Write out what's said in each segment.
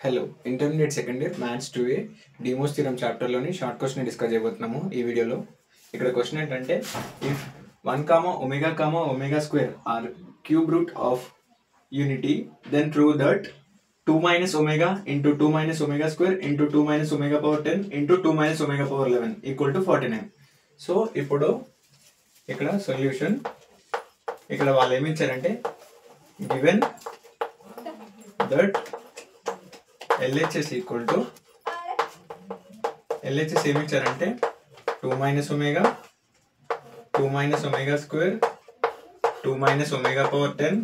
Hello intermediate second year maths 2A De Moivre's theorem చాప్టర్లోని short question discuss చేయబోతున్నాము ఈ వీడియోలో. ఇక్కడ క్వశ్చన్ ఏంటంటే, if 1, omega square are cube root of unity then prove that 2 - omega into 2 - omega square into 2 - omega power 10 into 2 - omega power 11 equal to 49. So ఇప్పుడు ఇక్కడ solution, ఇక్కడ వాళ్ళు ఏమి ఇచ్చారంటే, given that LHS equal to LHS ఏమి ఇచ్చారంటే 2 - omega 2 - omega square 2 - omega power 10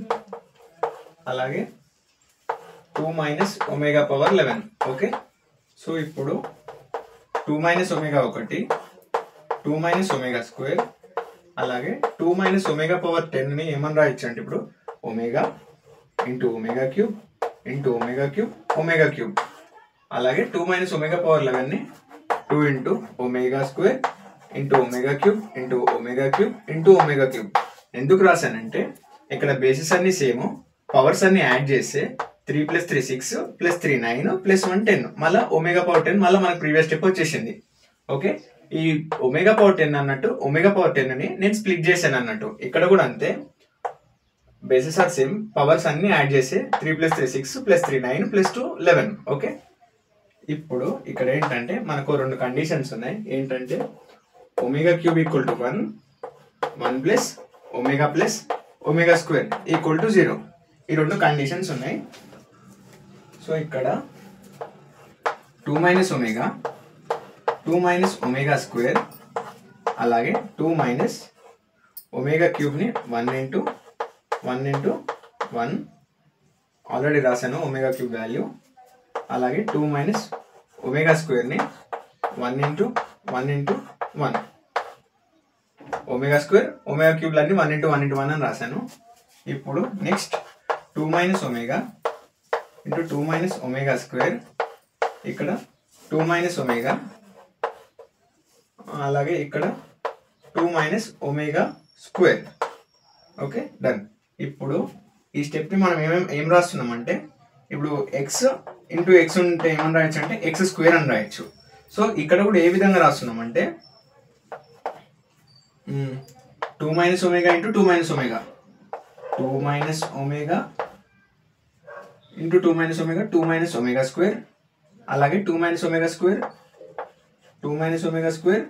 అలాగే 2 - omega power 11. Okay, so ఇప్పుడు 2 - ఒమేగా ఒకటి 2 - ఒమేగా స్క్వేర్ అలాగే 2 - ఒమేగా పవర్ 10ని ఏమని రాయొచ్చు అంటే, ఇప్పుడు omega into omega cube into omega cube omega cube అలాగే 2 - ఒమేగా పవర్ 11ని 2 into omega square into omega cube into omega cube into omega cube. ఎందుకు రాశానంటే, ఇక్కడ బేసిస్ అన్ని సేమ్, పవర్స్ అన్ని యాడ్ చేస్తే 3 + 3 6 + 3 9 + 1 10, మళ్ళీ ఒమేగా పవర్ 10 మళ్ళీ మనకు ప్రీవియస్ స్టెప్ వచ్చేసింది. ఓకే, ఈ ఒమేగా పవర్ 10 అన్నట్టు ఒమేగా పవర్ 10ని నేను స్ప్లిట్ చేశాను అన్నట్టు. ఇక్కడ కూడా అంతే, బేసిస్ ఆర్ సేమ్, పవర్స్ అన్ని యాడ్ చేసి 3 + 3 6 + 3 9 + 2 11. ఓకే, ఇప్పుడు ఇక్కడ ఏంటంటే మనకు రెండు కండిషన్స్ ఉన్నాయి. ఏంటంటే omega cube equal to 1 + omega square equal to 0. ఈ రెండు కండిషన్స్ ఉన్నాయి. సో ఇక్కడ 2 - ఒమేగా 2 - ఒమేగా స్క్వేర్ అలాగే 2 - ఒమేగా క్యూబ్ని 1 ఇంటూ 1 ఆల్రెడీ రాశాను ఒమేగా క్యూబ్ వాల్యూ, అలాగే 2 - ఒమేగా స్క్వేర్ని 1 ఇంటూ 1 ఒమేగా స్క్వేర్ ఒమేగా క్యూబ్లన్నీ 1 ఇంటూ 1 అని రాశాను. ఇప్పుడు next 2 - omega into 2 - omega square, ఇక్కడ 2 - ఒమేగా అలాగే ఇక్కడ 2 - ఒమేగా స్క్వేర్. Okay, done. ఇప్పుడు ఈ స్టెప్ని మనం ఏం రాస్తున్నామంటే, ఇప్పుడు ఎక్స్ ఇంటూ ఎక్స్ ఉంటే ఏమని రాయొచ్చు అంటే ఎక్స్ స్క్వేర్ అని రాయొచ్చు. సో ఇక్కడ కూడా ఏ విధంగా రాస్తున్నామంటే 2 - omega into 2 - omega 2 - omega into 2 - omega 2 - omega square అలాగే 2 - omega square 2 - omega square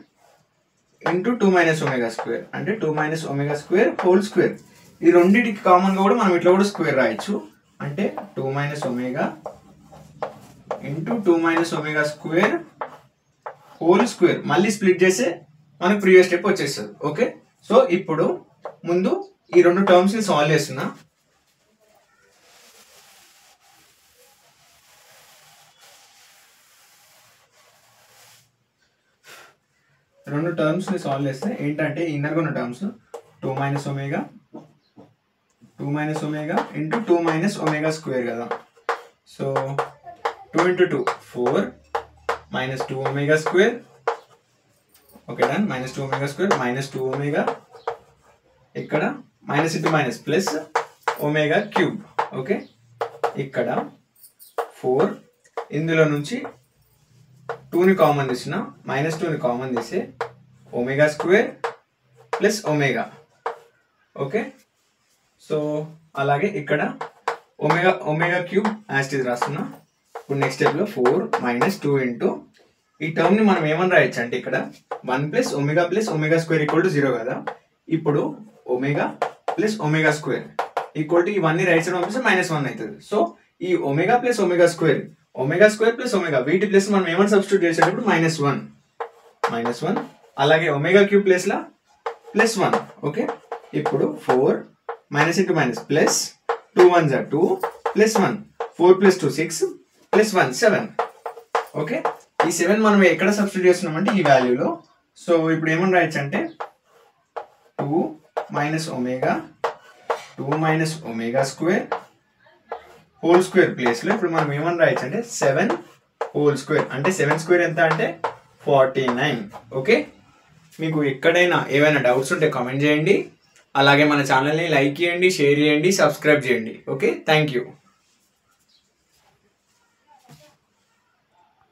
into 2 - omega square అంటే 2 - ఒమేగా స్క్వేర్ హోల్ స్క్వేర్. ఈ రెండింటికి కామన్గా కూడా మనం ఇట్లా కూడా స్క్వేర్ రాయొచ్చు, అంటే 2 - omega into 2 - omega square whole square. మళ్ళీ స్ప్లిట్ చేస్తే మనకు ప్రీవియస్ స్టెప్ వచ్చేస్తుంది. ఓకే, సో ఇప్పుడు ముందు ఈ రెండు టర్మ్స్ని సాల్వ్ చేస్తున్నా. రెండు టర్మ్స్ని సాల్వ్ చేస్తే ఏంటంటే, ఇన్నర్గా ఉన్న terms 2 - omega 2 - omega into 2 - omega square కదా. So 2 into 2 4 -2 omega square. Okay, done. -2 omega square -2 omega, ఇక్కడ minus into minus plus omega cube. Okay, ఇక్కడ 4, ఇందులో నుంచి 2ని కామన్ తీసిన -2ని కామన్ తీసి omega square plus omega. Okay, so అలాగే ఇక్కడ ఒమేగా క్యూబ్ యాజ్ ఇది రాస్తున్నా. ఇప్పుడు నెక్స్ట్ స్టెప్లో 4 - 2 ఇంటూ ఈ టర్మ్ని మనం ఏమని రాయొచ్చు అంటే, ఇక్కడ 1 + ఒమేగా స్క్వేర్ ఈక్వల్ టు 0 కదా. ఇప్పుడు omega plus omega square equal to ఇవన్నీ రైట్ సైడ్ పంపిస్తే -1 అవుతుంది. సో ఈ omega plus omega square plus omega వీటి ప్లస్ మనం ఏమని సబ్స్టిట్యూట్ చేసేటప్పుడు -1 అలాగే ఒమేగా క్యూబ్ ప్లేస్లా +1. ఓకే, ఇప్పుడు 4 minus into minus plus 2 1s are 2 +1 4 + 2 6 +1 7. Okay, ఈ 7 మనం ఎక్కడ సబ్స్టిట్యూట్ చేస్తున్నామంటే ఈ వాల్యూలో. సో ఇప్పుడు ఏమని రాయొచ్చు అంటే 2 - omega 2 - omega square whole square ప్లేస్లో ఇప్పుడు మనం ఏమని రాయొచ్చు అంటే 7 హోల్ స్క్వేర్, అంటే 7 స్క్వేర్ ఎంత అంటే 49. ఓకే, మీకు ఎక్కడైనా ఏవైనా డౌట్స్ ఉంటే కామెంట్ చేయండి, అలాగే మన ఛానల్ని లైక్ చేయండి, షేర్ చేయండి, సబ్స్క్రైబ్ చేయండి. Okay, thank you.